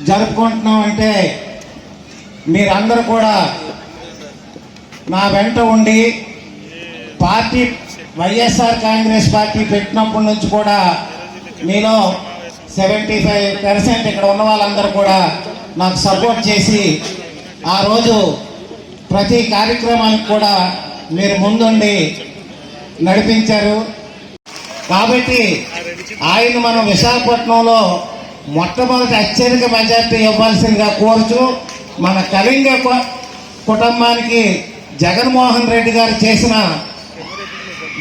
జరుపుకుంటున్నాం అంటే మీరందరూ కూడా నా వెంట ఉండి పార్టీ వైఎస్ఆర్ కాంగ్రెస్ పార్టీ పెట్టినప్పటి నుంచి కూడా మీలో 75% ఇక్కడ ఉన్న వాళ్ళందరూ కూడా నాకు సపోర్ట్ చేసి ఆ రోజు ప్రతి కార్యక్రమానికి కూడా మీరు ముందుండి నడిపించారు. కాబట్టి ఆయన మనం విశాఖపట్నంలో మొట్టమొదటి అత్యధిక మెజార్టీ ఇవ్వాల్సిందిగా కోరుచు మన కళింగ కుటుంబానికి జగన్మోహన్ రెడ్డి గారు చేసిన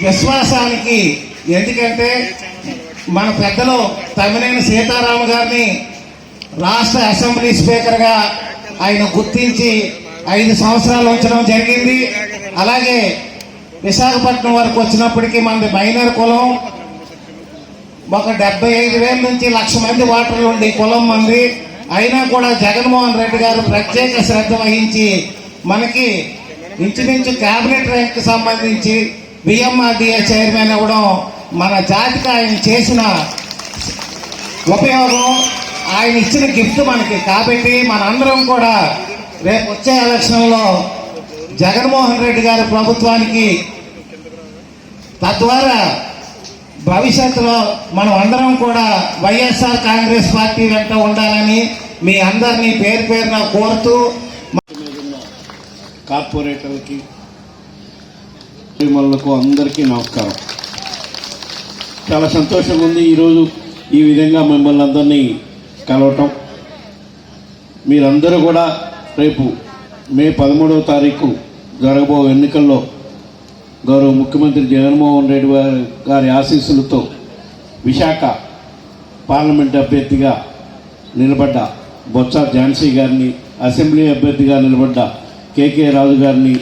విశ్వాసానికి, ఎందుకంటే మన పెద్దలు తమ్మినేని సీతారామ గారిని రాష్ట్ర అసెంబ్లీ స్పీకర్గా ఆయన గుర్తించి 5 సంవత్సరాలు ఉంచడం జరిగింది. అలాగే విశాఖపట్నం వరకు వచ్చినప్పటికీ మనది మైనర్ కులం, ఒక 75,000 నుంచి 1,00,000 మంది ఓటర్లు ఉండి కులం మంది. అయినా కూడా జగన్మోహన్ రెడ్డి గారు ప్రత్యేక శ్రద్ధ వహించి మనకి ఇంచుమించు క్యాబినెట్ ర్యాంక్కి సంబంధించి బిఎంఆర్డీఏ చైర్మన్ అవ్వడం మన జాతికి ఆయన చేసిన ఉపయోగం, ఆయన ఇచ్చిన గిఫ్ట్ మనకి. కాబట్టి మనందరం కూడా రేపు వచ్చే ఎలక్షన్లో జగన్మోహన్ రెడ్డి గారి ప్రభుత్వానికి, తద్వారా భవిష్యత్తులో మనం అందరం కూడా వైఎస్ఆర్ కాంగ్రెస్ పార్టీ వెంట ఉండాలని మీ అందరినీ పేరు పేరున కోరుతూ, కార్పొరేటర్లకి అందరికీ నమస్కారం. చాలా సంతోషంగా ఉంది ఈరోజు ఈ విధంగా మిమ్మల్ని అందరినీ కలవటం. మీరందరూ కూడా రేపు మే 13వ తారీఖు జరగబో ఎన్నికల్లో గౌరవ ముఖ్యమంత్రి జగన్మోహన్ రెడ్డి గారి ఆశీస్సులతో విశాఖ పార్లమెంట్ అభ్యర్థిగా నిలబడ్డ బొత్స ఝాన్సీ గారిని, అసెంబ్లీ అభ్యర్థిగా నిలబడ్డ కేకే రాజు గారిని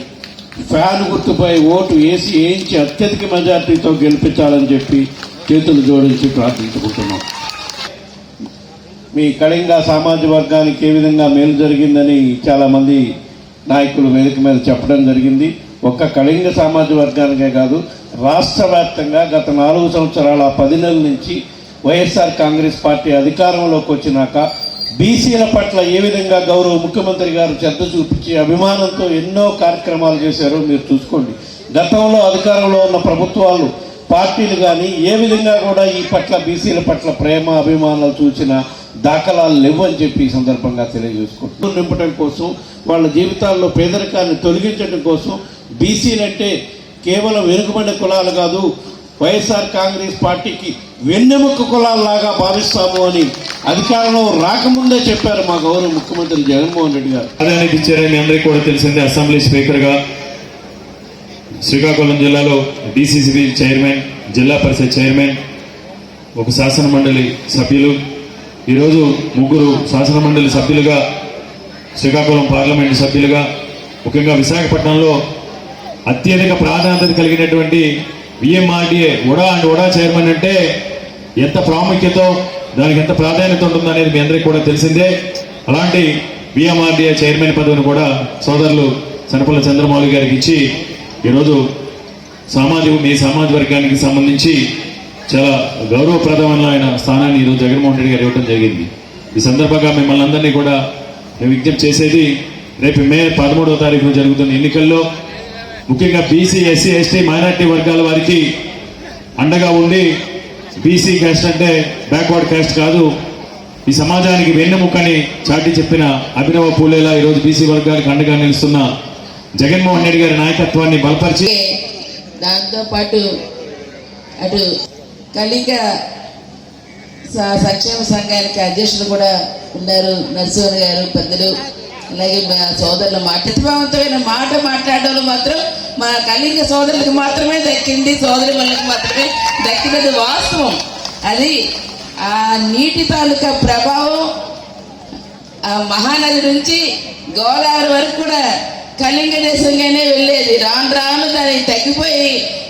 ఫ్యాన్ గుర్తుపై ఓటు వేయించి అత్యధిక మెజార్టీతో గెలిపించాలని చెప్పి చేతులు జోడించి ప్రార్థించుకుంటున్నాం. మీ కళింగ సామాజిక వర్గానికి ఏ విధంగా మేలు జరిగిందని చాలామంది నాయకులు వేదిక మీద చెప్పడం జరిగింది. ఒక్క కళింగ సామాజిక వర్గానికే కాదు, రాష్ట్ర వ్యాప్తంగా గత 4 సంవత్సరాల 10 నెలల నుంచి వైఎస్ఆర్ కాంగ్రెస్ పార్టీ అధికారంలోకి వచ్చినాక బీసీల పట్ల ఏ విధంగా గౌరవ ముఖ్యమంత్రి గారు శ్రద్ధ చూపించి అభిమానంతో ఎన్నో కార్యక్రమాలు చేశారో మీరు చూసుకోండి. గతంలో అధికారంలో ఉన్న ప్రభుత్వాలు, పార్టీలు కానీ ఏ విధంగా కూడా ఈ పట్ల బీసీల పట్ల ప్రేమ అభిమానాలు చూసిన దాఖలాలు లేవని చెప్పి ఈ సందర్భంగా తెలియజేసుకుంటున్నాం. నింపడం కోసం, వాళ్ళ జీవితాల్లో పేదరికాన్ని తొలగించడం కోసం బీసీలంటే కేవలం వెనుకబడిన కులాలు కాదు, వైఎస్ఆర్ కాంగ్రెస్ పార్టీకి వెన్నెముక కులాల్లాగా భావిస్తాము అని అధికారంలో రాకముందే చెప్పారు మా గౌరవ ముఖ్యమంత్రి జగన్మోహన్ రెడ్డి గారు. ప్రాధాన్యత ఇచ్చారని మీ అందరికీ కూడా తెలిసిందే. అసెంబ్లీ స్పీకర్గా, శ్రీకాకుళం జిల్లాలో డీసీసీబీ చైర్మన్, జిల్లా పరిషత్ చైర్మన్, ఒక శాసనమండలి సభ్యులు, ఈరోజు 3 శాసనమండలి సభ్యులుగా, శ్రీకాకుళం పార్లమెంటు సభ్యులుగా, ముఖ్యంగా విశాఖపట్నంలో అత్యధిక ప్రాధాన్యత కలిగినటువంటి బిఎంఆర్డీఏ ఉడా చైర్మన్ అంటే ఎంత ప్రాముఖ్యతో, దానికి ఎంత ప్రాధాన్యత ఉంటుందనేది మీ అందరికీ కూడా తెలిసిందే. అలాంటి బిఎంఆర్డీఏ చైర్మన్ పదవిని కూడా సోదరులు సనపల్లి చంద్రమౌళి గారికి ఇచ్చి ఈరోజు మీ సామాజిక వర్గానికి సంబంధించి చాలా గౌరవప్రదమైన స్థానాన్ని ఈరోజు జగన్మోహన్ రెడ్డి గారు ఇవ్వడం జరిగింది. ఈ సందర్భంగా మిమ్మల్ని అందరినీ కూడా నేను విజ్ఞప్తి చేసేది, రేపు మే 13వ తారీఖున జరుగుతున్న ఎన్నికల్లో ముఖ్యంగా బీసీ, ఎస్సీ, ఎస్టీ, మైనార్టీ వర్గాల వారికి అండగా ఉండి, బీసీ క్యాస్ట్ అంటే బ్యాక్వర్డ్ క్యాస్ట్ కాదు, ఈ సమాజానికి వెన్నెముకని చాటి చెప్పిన అభినవ పూలేలా ఈరోజు బీసీ వర్గానికి అండగా నిలుస్తున్న జగన్మోహన్ రెడ్డి గారి నాయకత్వాన్ని బలపరిచి, దాంతోపాటు అటు కళింగ సంక్షేమ సంఘానికి అధ్యక్షులు కూడా ఉన్నారు, నరసింహన్ గారు పెద్దలు. అలాగే మా సోదరుల ప్రతిభావంతమైన మాట మాట్లాడడంలో మాత్రం మా కళింగ సోదరులకు మాత్రమే దక్కింది, సోదరి వాళ్ళకి మాత్రమే దక్కినది వాస్తవం. అది ఆ నీటి తాలూకా ప్రభావం ఆ మహానది నుంచి గోదావరి వరకు కూడా కళింగ దేశంగానే వెళ్ళేది. రాను రాను దానికి తగ్గిపోయి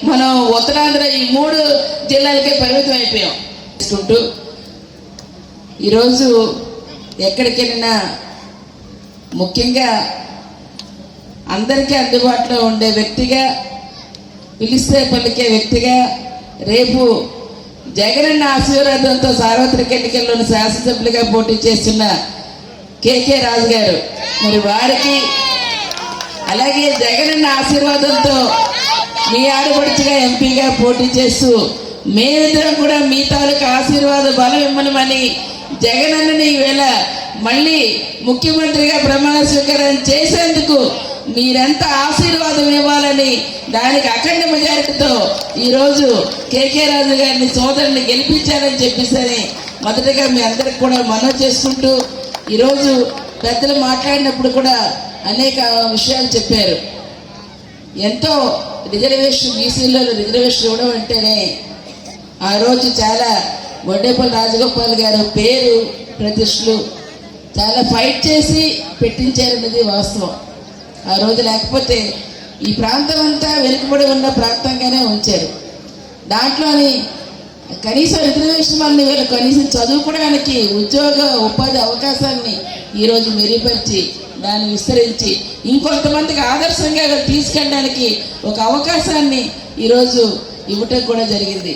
మనం ఉత్తరాంధ్ర ఈ 3 జిల్లాలకే పరిమితం అయిపోయాం. తీసుకుంటూ ఈరోజు ఎక్కడికి వెళ్ళినా ముఖ్యంగా అందరికీ అందుబాటులో ఉండే వ్యక్తిగా, పిలిస్తే పలికే వ్యక్తిగా, రేపు జగనన్న ఆశీర్వాదంతో సార్వత్రిక ఎన్నికల్లోని శాసనసభ్యులుగా పోటీ చేస్తున్న కేకే రాజు గారు, మరి వారికి అలాగే జగనన్న ఆశీర్వాదంతో మీ ఆడపడుచుగా ఎంపీగా పోటీ చేస్తూ మేమిద్దరం కూడా మీ తాలూకు ఆశీర్వాద బలం ఇమ్మనమని జగనన్నని ఈవేళ మళ్ళీ ముఖ్యమంత్రిగా ప్రమాణ స్వీకారం చేసేందుకు మీరెంత ఆశీర్వాదం ఇవ్వాలని దానికి అఖండ మెజారిటీతో ఈరోజు కేకే రాజు గారిని సోదరుని గెలిపించారని చెప్పేసి మొదటగా మీ అందరికి కూడా మనవి చేసుకుంటూ, ఈరోజు పెద్దలు మాట్లాడినప్పుడు కూడా అనేక విషయాలు చెప్పారు. ఎంతో రిజర్వేషన్, బీసీలో రిజర్వేషన్ ఇవ్వడం అంటేనే ఆ రోజు చాలా వడ్డేపల్లి రాజగోపాల్ గారు పేరు ప్రతిష్టలు చాలా ఫైట్ చేసి పెట్టించారనేది వాస్తవం. ఆ రోజు లేకపోతే ఈ ప్రాంతం అంతా వెనుకబడి ఉన్న ప్రాంతంగానే ఉంచారు. దాంట్లోని కనీసం రిజర్వేషన్ వల్ల వీళ్ళు కనీసం చదువుకోవడానికి ఉద్యోగ ఉపాధి అవకాశాన్ని ఈరోజు మెరుగుపరిచి దాన్ని విస్తరించి ఇంకొంతమందికి ఆదర్శంగా తీసుకెళ్ళడానికి ఒక అవకాశాన్ని ఈరోజు ఇవ్వటం కూడా జరిగింది.